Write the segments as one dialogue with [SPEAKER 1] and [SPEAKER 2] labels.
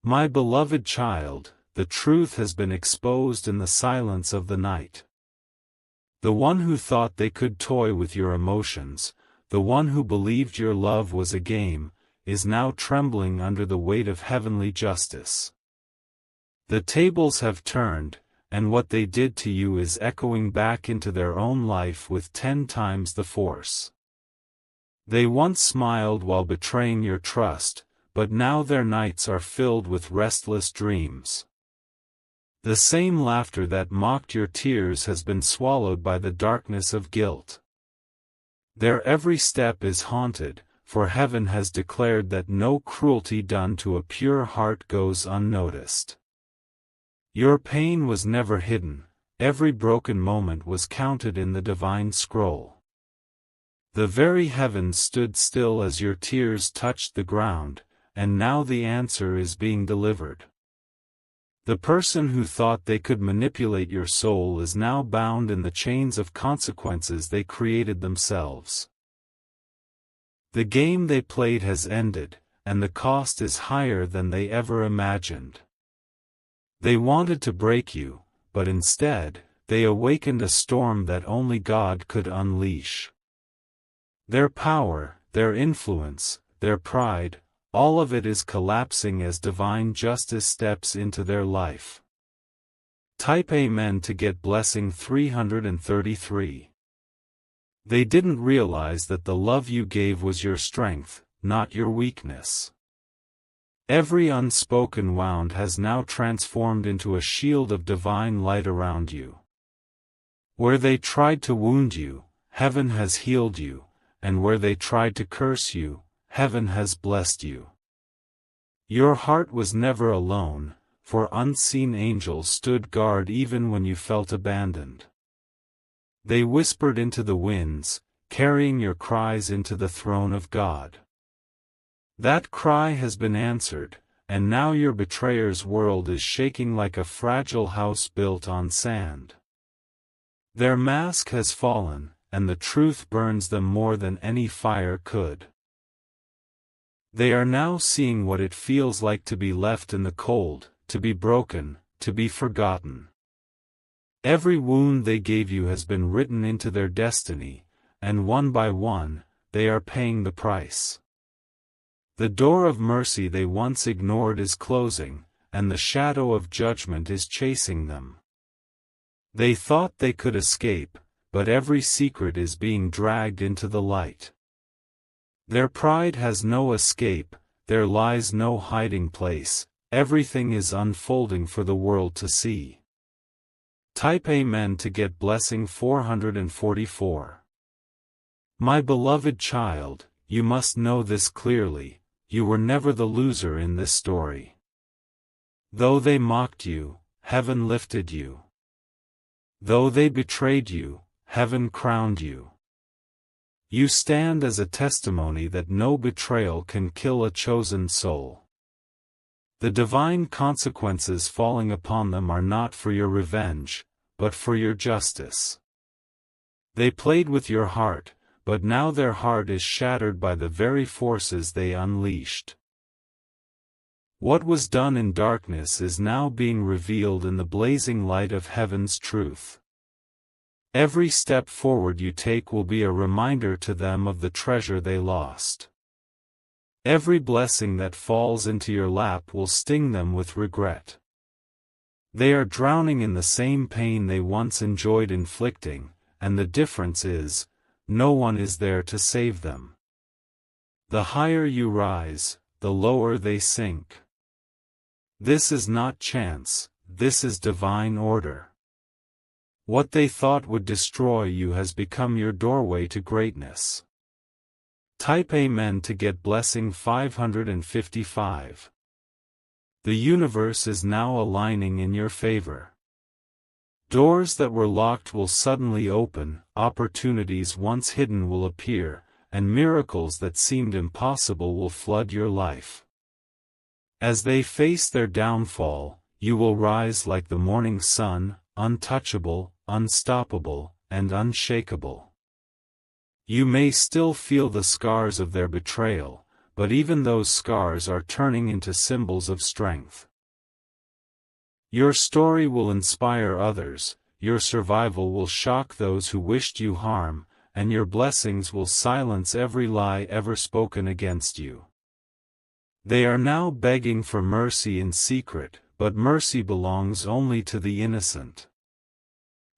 [SPEAKER 1] My beloved child, the truth has been exposed in the silence of the night. The one who thought they could toy with your emotions, the one who believed your love was a game, is now trembling under the weight of heavenly justice. The tables have turned, and what they did to you is echoing back into their own life with 10 times the force. They once smiled while betraying your trust, but now their nights are filled with restless dreams. The same laughter that mocked your tears has been swallowed by the darkness of guilt. Their every step is haunted, for heaven has declared that no cruelty done to a pure heart goes unnoticed. Your pain was never hidden, every broken moment was counted in the divine scroll. The very heavens stood still as your tears touched the ground, and now the answer is being delivered. The person who thought they could manipulate your soul is now bound in the chains of consequences they created themselves. The game they played has ended, and the cost is higher than they ever imagined. They wanted to break you, but instead, they awakened a storm that only God could unleash. Their power, their influence, their pride, all of it is collapsing as divine justice steps into their life. Type Amen to get blessing 333. They didn't realize that the love you gave was your strength, not your weakness. Every unspoken wound has now transformed into a shield of divine light around you. Where they tried to wound you, heaven has healed you, and where they tried to curse you, heaven has blessed you. Your heart was never alone, for unseen angels stood guard even when you felt abandoned. They whispered into the winds, carrying your cries into the throne of God. That cry has been answered, and now your betrayer's world is shaking like a fragile house built on sand. Their mask has fallen, and the truth burns them more than any fire could. They are now seeing what it feels like to be left in the cold, to be broken, to be forgotten. Every wound they gave you has been written into their destiny, and one by one, they are paying the price. The door of mercy they once ignored is closing, and the shadow of judgment is chasing them. They thought they could escape, but every secret is being dragged into the light. Their pride has no escape, there lies no hiding place, everything is unfolding for the world to see. Type Amen to get blessing 444. My beloved child, you must know this clearly, you were never the loser in this story. Though they mocked you, heaven lifted you. Though they betrayed you, heaven crowned you. You stand as a testimony that no betrayal can kill a chosen soul. The divine consequences falling upon them are not for your revenge, but for your justice. They played with your heart, but now their heart is shattered by the very forces they unleashed. What was done in darkness is now being revealed in the blazing light of heaven's truth. Every step forward you take will be a reminder to them of the treasure they lost. Every blessing that falls into your lap will sting them with regret. They are drowning in the same pain they once enjoyed inflicting, and the difference is, no one is there to save them. The higher you rise, the lower they sink. This is not chance, this is divine order. What they thought would destroy you has become your doorway to greatness. Type Amen to get blessing 555. The universe is now aligning in your favor. Doors that were locked will suddenly open, opportunities once hidden will appear, and miracles that seemed impossible will flood your life. As they face their downfall, you will rise like the morning sun, untouchable, unstoppable, and unshakable. You may still feel the scars of their betrayal, but even those scars are turning into symbols of strength. Your story will inspire others, your survival will shock those who wished you harm, and your blessings will silence every lie ever spoken against you. They are now begging for mercy in secret, but mercy belongs only to the innocent.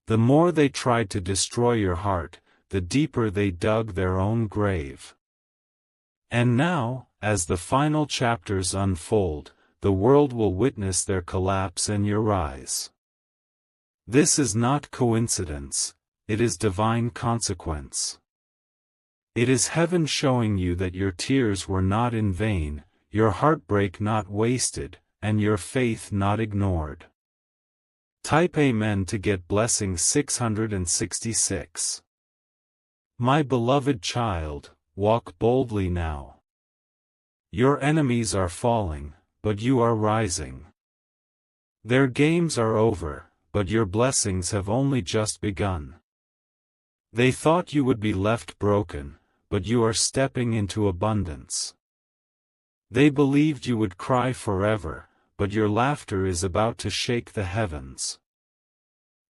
[SPEAKER 1] The more they tried to destroy your heart, the deeper they dug their own grave. And now, as the final chapters unfold, the world will witness their collapse and your rise. This is not coincidence, it is divine consequence. It is heaven showing you that your tears were not in vain, your heartbreak not wasted, and your faith not ignored. Type Amen to get blessing 666. My beloved child, walk boldly now. Your enemies are falling, but you are rising. Their games are over, but your blessings have only just begun. They thought you would be left broken, but you are stepping into abundance. They believed you would cry forever, but your laughter is about to shake the heavens.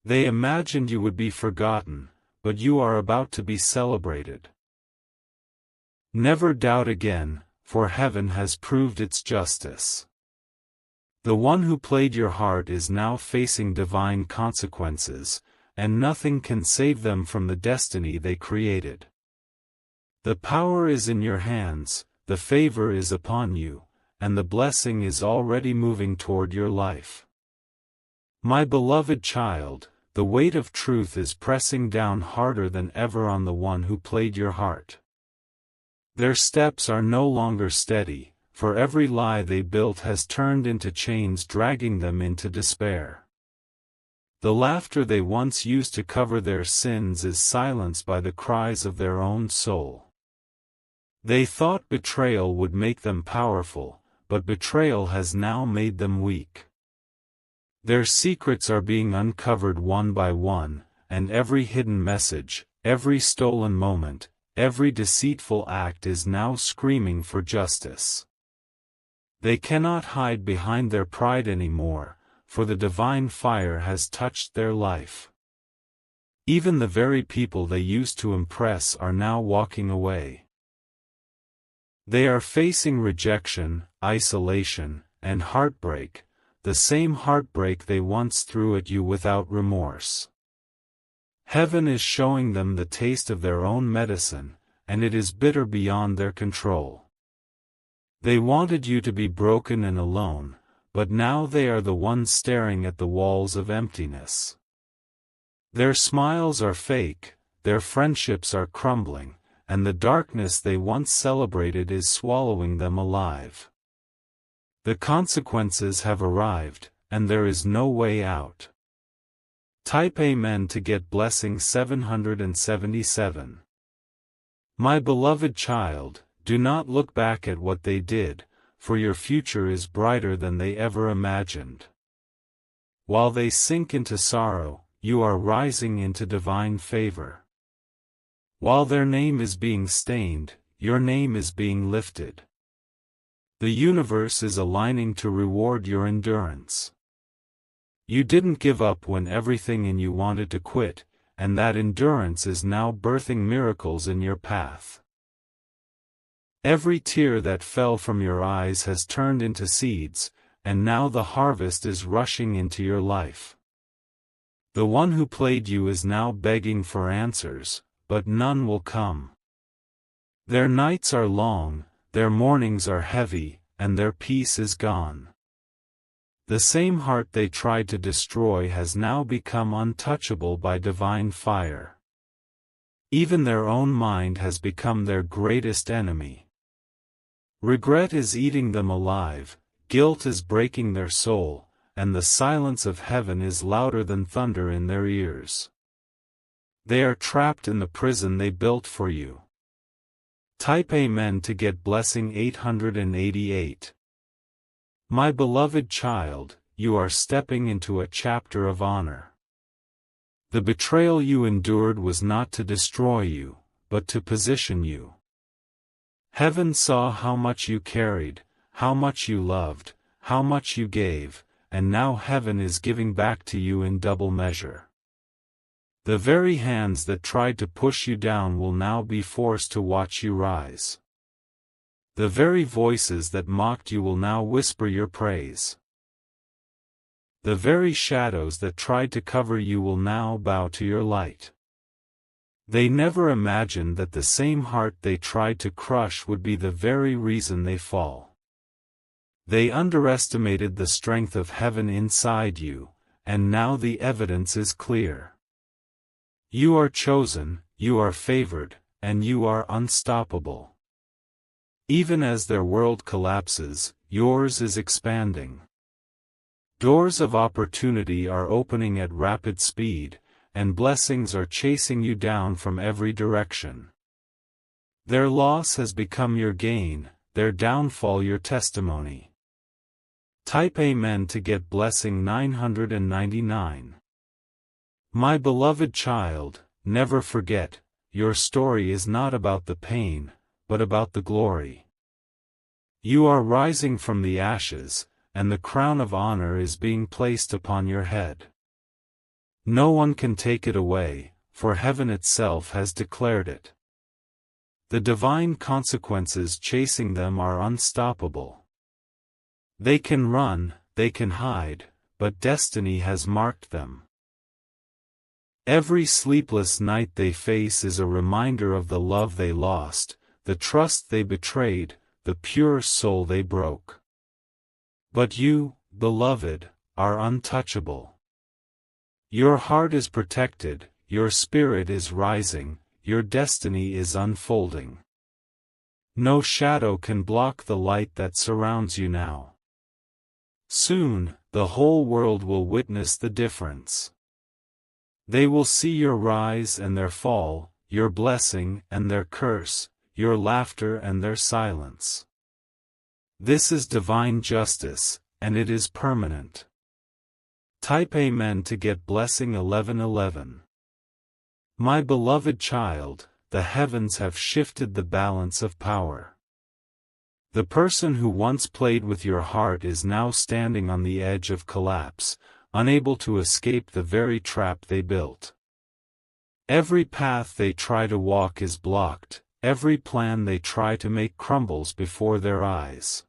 [SPEAKER 1] They imagined you would be forgotten, but you are about to be celebrated. Never doubt again, for heaven has proved its justice. The one who played your heart is now facing divine consequences, and nothing can save them from the destiny they created. The power is in your hands, the favor is upon you, and the blessing is already moving toward your life. My beloved child, the weight of truth is pressing down harder than ever on the one who played your heart. Their steps are no longer steady, for every lie they built has turned into chains dragging them into despair. The laughter they once used to cover their sins is silenced by the cries of their own soul. They thought betrayal would make them powerful, but betrayal has now made them weak. Their secrets are being uncovered one by one, and every hidden message, every stolen moment, every deceitful act is now screaming for justice. They cannot hide behind their pride anymore, for the divine fire has touched their life. Even the very people they used to impress are now walking away. They are facing rejection, isolation, and heartbreak, the same heartbreak they once threw at you without remorse. Heaven is showing them the taste of their own medicine, and it is bitter beyond their control. They wanted you to be broken and alone, but now they are the ones staring at the walls of emptiness. Their smiles are fake, their friendships are crumbling, and the darkness they once celebrated is swallowing them alive. The consequences have arrived, and there is no way out. Type Amen to get blessing 777. My beloved child, do not look back at what they did, for your future is brighter than they ever imagined. While they sink into sorrow, you are rising into divine favor. While their name is being stained, your name is being lifted. The universe is aligning to reward your endurance. You didn't give up when everything in you wanted to quit, and that endurance is now birthing miracles in your path. Every tear that fell from your eyes has turned into seeds, and now the harvest is rushing into your life. The one who played you is now begging for answers, but none will come. Their nights are long, their mornings are heavy, and their peace is gone. The same heart they tried to destroy has now become untouchable by divine fire. Even their own mind has become their greatest enemy. Regret is eating them alive, guilt is breaking their soul, and the silence of heaven is louder than thunder in their ears. They are trapped in the prison they built for you. Type Amen to get blessing 888. My beloved child, you are stepping into a chapter of honor. The betrayal you endured was not to destroy you, but to position you. Heaven saw how much you carried, how much you loved, how much you gave, and now heaven is giving back to you in double measure. The very hands that tried to push you down will now be forced to watch you rise. The very voices that mocked you will now whisper your praise. The very shadows that tried to cover you will now bow to your light. They never imagined that the same heart they tried to crush would be the very reason they fall. They underestimated the strength of heaven inside you, and now the evidence is clear. You are chosen, you are favored, and you are unstoppable. Even as their world collapses, yours is expanding. Doors of opportunity are opening at rapid speed, and blessings are chasing you down from every direction. Their loss has become your gain, their downfall your testimony. Type Amen to get blessing 999. My beloved child, never forget, your story is not about the pain, but about the glory. You are rising from the ashes, and the crown of honor is being placed upon your head. No one can take it away, for heaven itself has declared it. The divine consequences chasing them are unstoppable. They can run, they can hide, but destiny has marked them. Every sleepless night they face is a reminder of the love they lost, the trust they betrayed, the pure soul they broke. But you, beloved, are untouchable. Your heart is protected, your spirit is rising, your destiny is unfolding. No shadow can block the light that surrounds you now. Soon, the whole world will witness the difference. They will see your rise and their fall, your blessing and their curse, your laughter and their silence. This is divine justice, and it is permanent. Type Amen to get blessing 1111. My beloved child, the heavens have shifted the balance of power. The person who once played with your heart is now standing on the edge of collapse, unable to escape the very trap they built. Every path they try to walk is blocked, every plan they try to make crumbles before their eyes.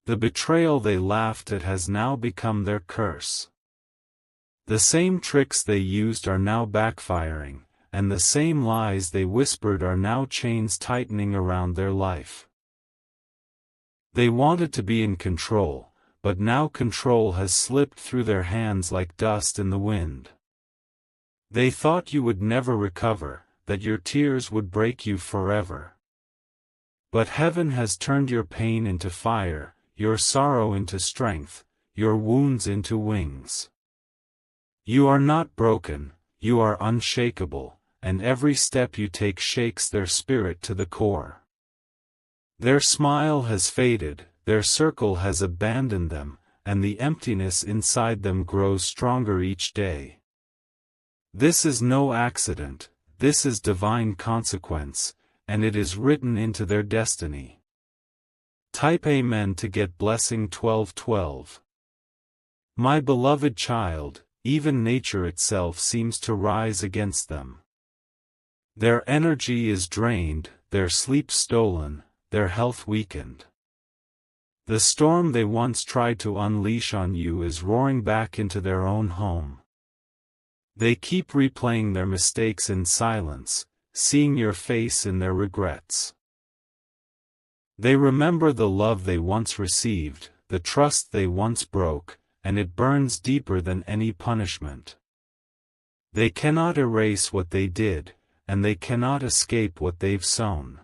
[SPEAKER 1] The betrayal they laughed at has now become their curse. The same tricks they used are now backfiring, and the same lies they whispered are now chains tightening around their life. They wanted to be in control, but now control has slipped through their hands like dust in the wind. They thought you would never recover, that your tears would break you forever. But heaven has turned your pain into fire, your sorrow into strength, your wounds into wings. You are not broken, you are unshakable, and every step you take shakes their spirit to the core. Their smile has faded, their circle has abandoned them, and the emptiness inside them grows stronger each day. This is no accident, this is divine consequence, and it is written into their destiny. Type Amen to get blessing 1212. My beloved child, even nature itself seems to rise against them. Their energy is drained, their sleep stolen, their health weakened. The storm they once tried to unleash on you is roaring back into their own home. They keep replaying their mistakes in silence, seeing your face in their regrets. They remember the love they once received, the trust they once broke, and it burns deeper than any punishment. They cannot erase what they did, and they cannot escape what they've sown.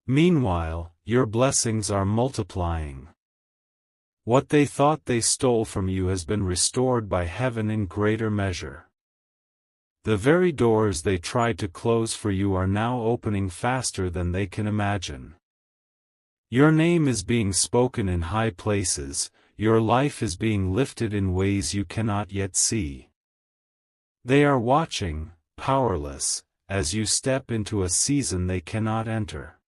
[SPEAKER 1] Meanwhile, your blessings are multiplying. What they thought they stole from you has been restored by heaven in greater measure. The very doors they tried to close for you are now opening faster than they can imagine. Your name is being spoken in high places, your life is being lifted in ways you cannot yet see. They are watching, powerless, as you step into a season they cannot enter.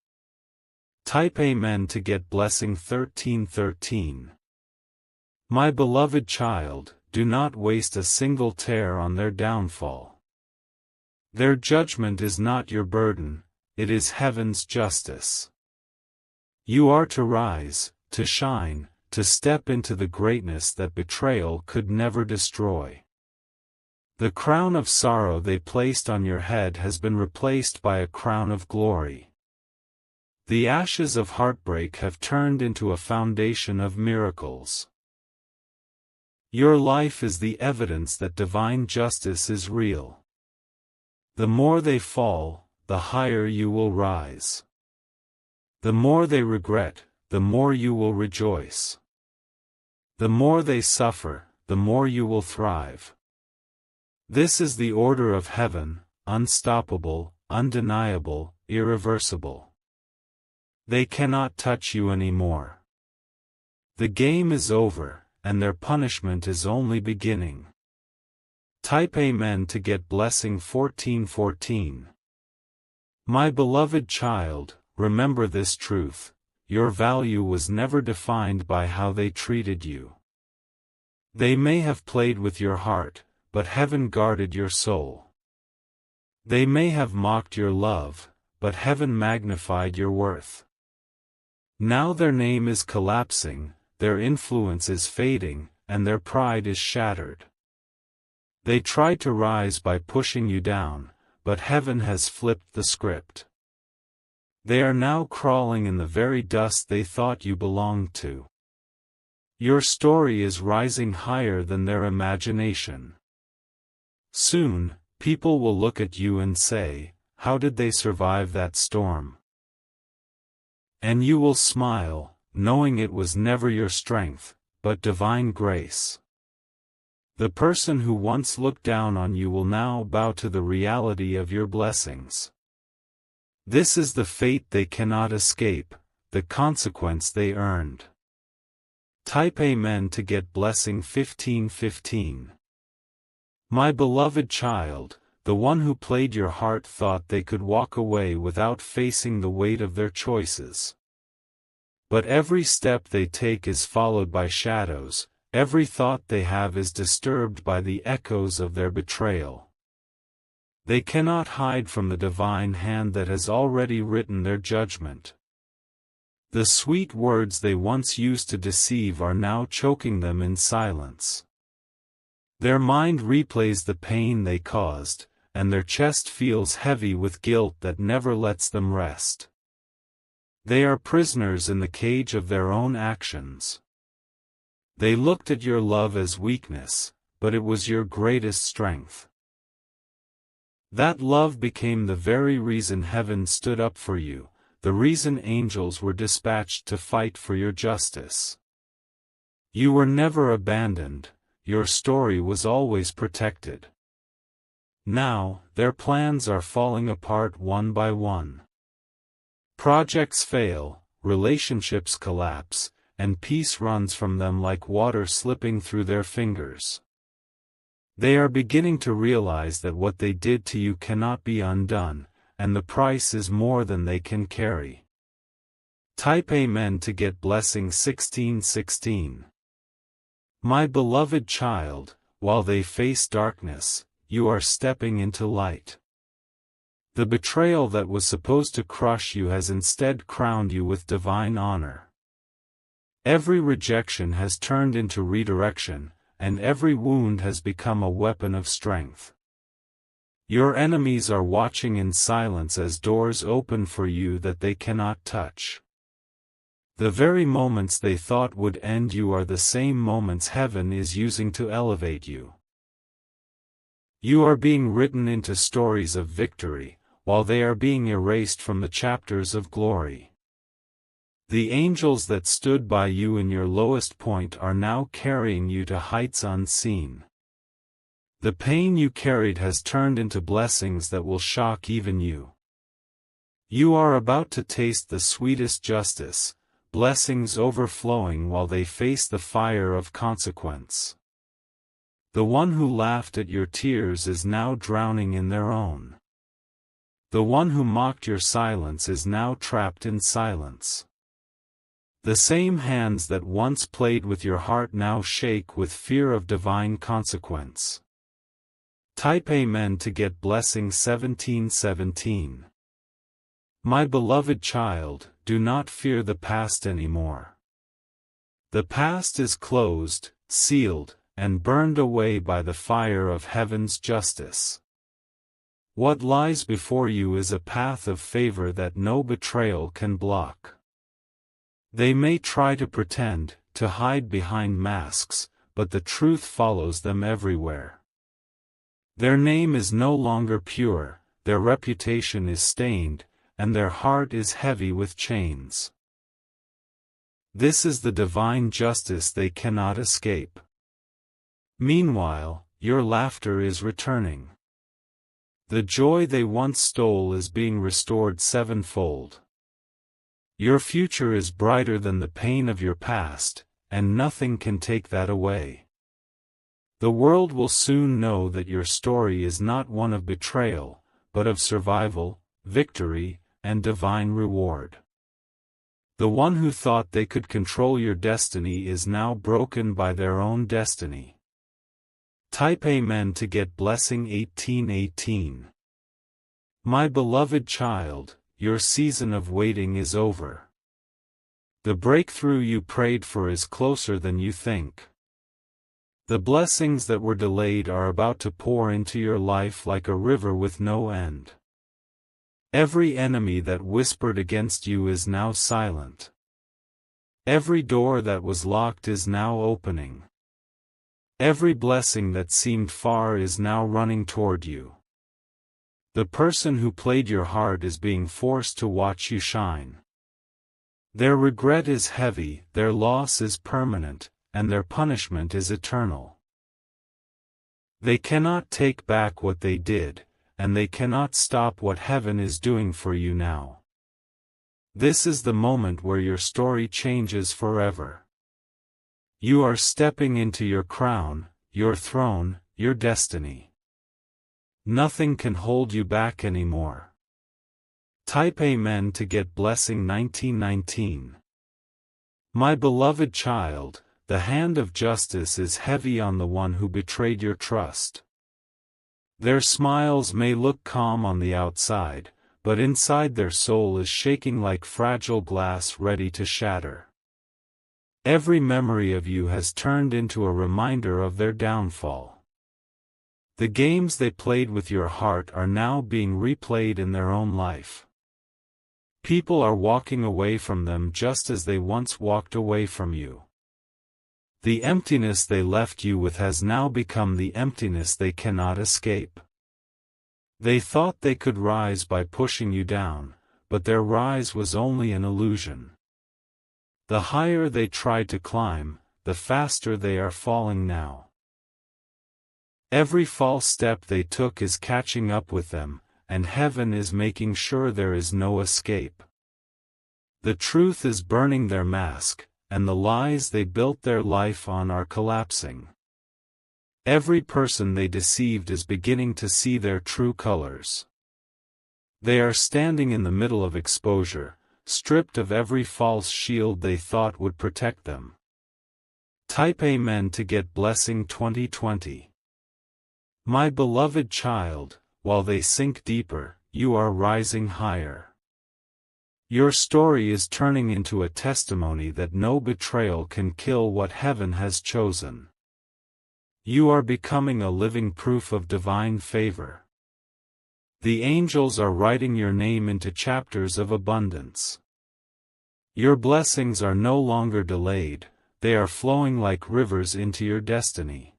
[SPEAKER 1] Type Amen to get blessing 1313. My beloved child, do not waste a single tear on their downfall. Their judgment is not your burden, it is heaven's justice. You are to rise, to shine, to step into the greatness that betrayal could never destroy. The crown of sorrow they placed on your head has been replaced by a crown of glory. The ashes of heartbreak have turned into a foundation of miracles. Your life is the evidence that divine justice is real. The more they fall, the higher you will rise. The more they regret, the more you will rejoice. The more they suffer, the more you will thrive. This is the order of heaven, unstoppable, undeniable, irreversible. They cannot touch you anymore. The game is over, and their punishment is only beginning. Type Amen to get blessing 1414. My beloved child, remember this truth: your value was never defined by how they treated you. They may have played with your heart, but heaven guarded your soul. They may have mocked your love, but heaven magnified your worth. Now their name is collapsing, their influence is fading, and their pride is shattered. They tried to rise by pushing you down, but heaven has flipped the script. They are now crawling in the very dust they thought you belonged to. Your story is rising higher than their imagination. Soon, people will look at you and say, "How did they survive that storm?" And you will smile, knowing it was never your strength, but divine grace. The person who once looked down on you will now bow to the reality of your blessings. This is the fate they cannot escape, the consequence they earned. Type Amen to get blessing 1515. My beloved child, the one who played your heart thought they could walk away without facing the weight of their choices. But every step they take is followed by shadows, every thought they have is disturbed by the echoes of their betrayal. They cannot hide from the divine hand that has already written their judgment. The sweet words they once used to deceive are now choking them in silence. Their mind replays the pain they caused, and their chest feels heavy with guilt that never lets them rest. They are prisoners in the cage of their own actions. They looked at your love as weakness, but it was your greatest strength. That love became the very reason heaven stood up for you, the reason angels were dispatched to fight for your justice. You were never abandoned, your story was always protected. Now, their plans are falling apart one by one. Projects fail, relationships collapse, and peace runs from them like water slipping through their fingers. They are beginning to realize that what they did to you cannot be undone, and the price is more than they can carry. Type Amen to get blessing 1616. My beloved child, while they face darkness, you are stepping into light. The betrayal that was supposed to crush you has instead crowned you with divine honor. Every rejection has turned into redirection, and every wound has become a weapon of strength. Your enemies are watching in silence as doors open for you that they cannot touch. The very moments they thought would end you are the same moments heaven is using to elevate you. You are being written into stories of victory, while they are being erased from the chapters of glory. The angels that stood by you in your lowest point are now carrying you to heights unseen. The pain you carried has turned into blessings that will shock even you. You are about to taste the sweetest justice, blessings overflowing while they face the fire of consequence. The one who laughed at your tears is now drowning in their own. The one who mocked your silence is now trapped in silence. The same hands that once played with your heart now shake with fear of divine consequence. Type Amen to get blessing 1717. My beloved child, do not fear the past anymore. The past is closed, sealed, and burned away by the fire of heaven's justice. What lies before you is a path of favor that no betrayal can block. They may try to pretend, to hide behind masks, but the truth follows them everywhere. Their name is no longer pure, their reputation is stained, and their heart is heavy with chains. This is the divine justice they cannot escape. Meanwhile, your laughter is returning. The joy they once stole is being restored sevenfold. Your future is brighter than the pain of your past, and nothing can take that away. The world will soon know that your story is not one of betrayal, but of survival, victory, and divine reward. The one who thought they could control your destiny is now broken by their own destiny. Type Amen to get blessing 1818. My beloved child, your season of waiting is over. The breakthrough you prayed for is closer than you think. The blessings that were delayed are about to pour into your life like a river with no end. Every enemy that whispered against you is now silent. Every door that was locked is now opening. Every blessing that seemed far is now running toward you. The person who played your heart is being forced to watch you shine. Their regret is heavy, their loss is permanent, and their punishment is eternal. They cannot take back what they did, and they cannot stop what heaven is doing for you now. This is the moment where your story changes forever. You are stepping into your crown, your throne, your destiny. Nothing can hold you back anymore. Type Amen to get blessing 1919. My beloved child, the hand of justice is heavy on the one who betrayed your trust. Their smiles may look calm on the outside, but inside their soul is shaking like fragile glass ready to shatter. Every memory of you has turned into a reminder of their downfall. The games they played with your heart are now being replayed in their own life. People are walking away from them just as they once walked away from you. The emptiness they left you with has now become the emptiness they cannot escape. They thought they could rise by pushing you down, but their rise was only an illusion. The higher they tried to climb, the faster they are falling now. Every false step they took is catching up with them, and heaven is making sure there is no escape. The truth is burning their mask, and the lies they built their life on are collapsing. Every person they deceived is beginning to see their true colors. They are standing in the middle of exposure, stripped of every false shield they thought would protect them. Type Amen to get blessing 2020. My beloved child, while they sink deeper, you are rising higher. Your story is turning into a testimony that no betrayal can kill what heaven has chosen. You are becoming a living proof of divine favor. The angels are writing your name into chapters of abundance. Your blessings are no longer delayed, they are flowing like rivers into your destiny.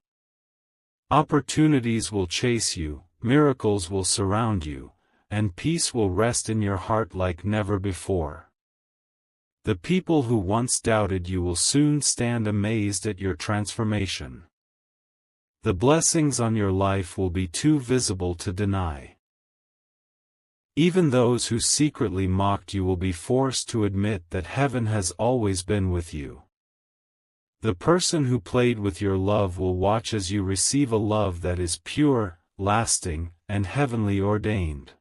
[SPEAKER 1] Opportunities will chase you, miracles will surround you, and peace will rest in your heart like never before. The people who once doubted you will soon stand amazed at your transformation. The blessings on your life will be too visible to deny. Even those who secretly mocked you will be forced to admit that heaven has always been with you. The person who played with your love will watch as you receive a love that is pure, lasting, and heavenly ordained.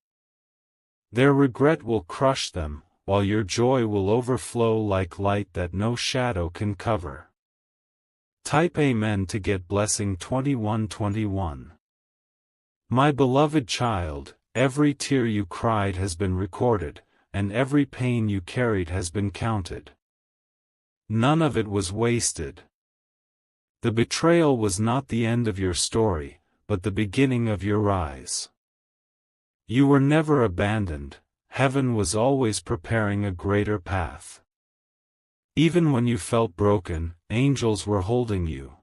[SPEAKER 1] Their regret will crush them, while your joy will overflow like light that no shadow can cover. Type Amen to get blessing 2121. My beloved child, every tear you cried has been recorded, and every pain you carried has been counted. None of it was wasted. The betrayal was not the end of your story, but the beginning of your rise. You were never abandoned. Heaven was always preparing a greater path. Even when you felt broken, angels were holding you.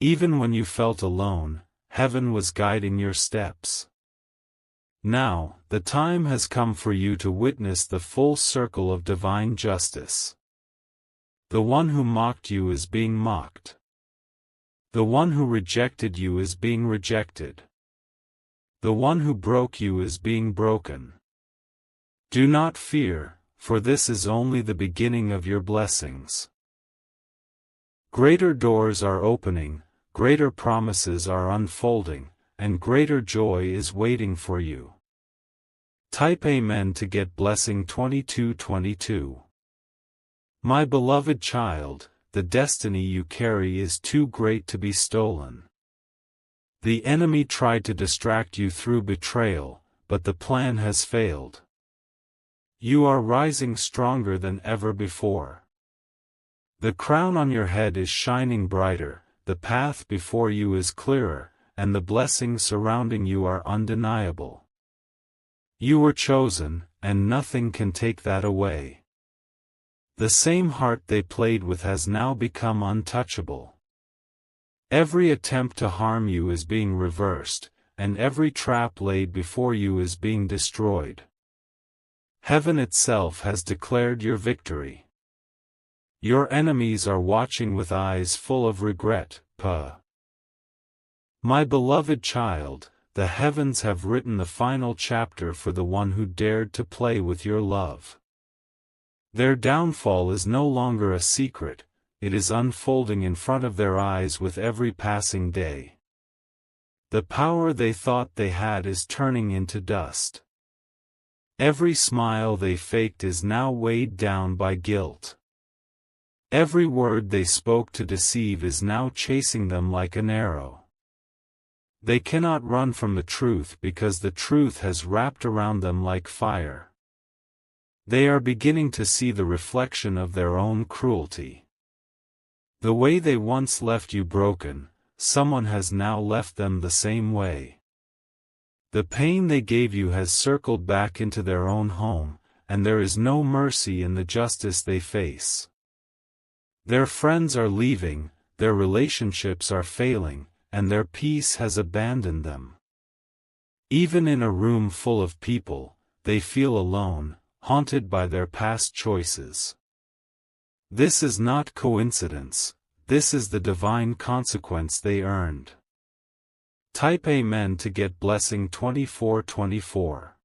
[SPEAKER 1] Even when you felt alone, heaven was guiding your steps. Now, the time has come for you to witness the full circle of divine justice. The one who mocked you is being mocked. The one who rejected you is being rejected. The one who broke you is being broken. Do not fear, for this is only the beginning of your blessings. Greater doors are opening, greater promises are unfolding, and greater joy is waiting for you. Type Amen to get blessing 2222. My beloved child, the destiny you carry is too great to be stolen. The enemy tried to distract you through betrayal, but the plan has failed. You are rising stronger than ever before. The crown on your head is shining brighter, the path before you is clearer, and the blessings surrounding you are undeniable. You were chosen, and nothing can take that away. The same heart they played with has now become untouchable. Every attempt to harm you is being reversed, and every trap laid before you is being destroyed. Heaven itself has declared your victory. Your enemies are watching with eyes full of regret. My beloved child, the heavens have written the final chapter for the one who dared to play with your love. Their downfall is no longer a secret, it is unfolding in front of their eyes with every passing day. The power they thought they had is turning into dust. Every smile they faked is now weighed down by guilt. Every word they spoke to deceive is now chasing them like an arrow. They cannot run from the truth because the truth has wrapped around them like fire. They are beginning to see the reflection of their own cruelty. The way they once left you broken, someone has now left them the same way. The pain they gave you has circled back into their own home, and there is no mercy in the justice they face. Their friends are leaving, their relationships are failing, and their peace has abandoned them. Even in a room full of people, they feel alone, haunted by their past choices. This is not coincidence, this is the divine consequence they earned. Type Amen to get blessing 2424.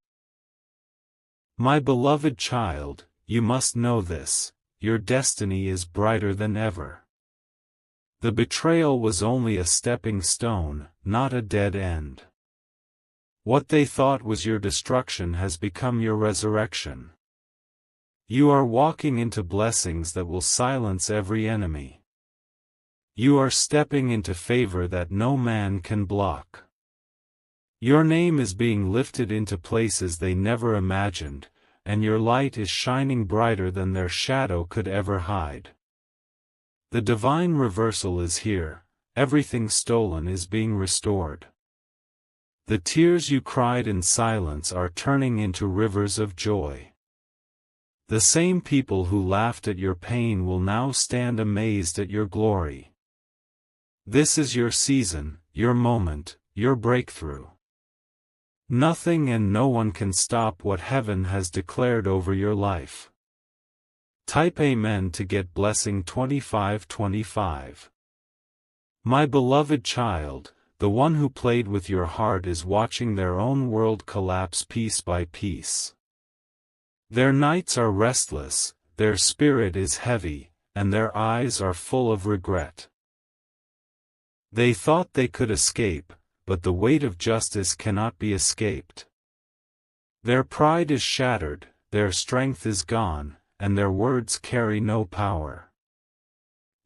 [SPEAKER 1] My beloved child, you must know this, your destiny is brighter than ever. The betrayal was only a stepping stone, not a dead end. What they thought was your destruction has become your resurrection. You are walking into blessings that will silence every enemy. You are stepping into favor that no man can block. Your name is being lifted into places they never imagined, and your light is shining brighter than their shadow could ever hide. The divine reversal is here, everything stolen is being restored. The tears you cried in silence are turning into rivers of joy. The same people who laughed at your pain will now stand amazed at your glory. This is your season, your moment, your breakthrough. Nothing and no one can stop what heaven has declared over your life. Type Amen to get blessing 2525. My beloved child, the one who played with your heart is watching their own world collapse piece by piece. Their nights are restless, their spirit is heavy, and their eyes are full of regret. They thought they could escape, but the weight of justice cannot be escaped. Their pride is shattered, their strength is gone, and their words carry no power.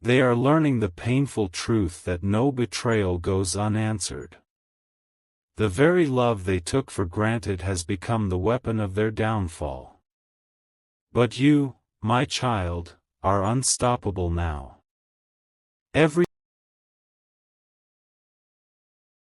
[SPEAKER 1] They are learning the painful truth that no betrayal goes unanswered. The very love they took for granted has become the weapon of their downfall. But you, my child, are unstoppable now. Every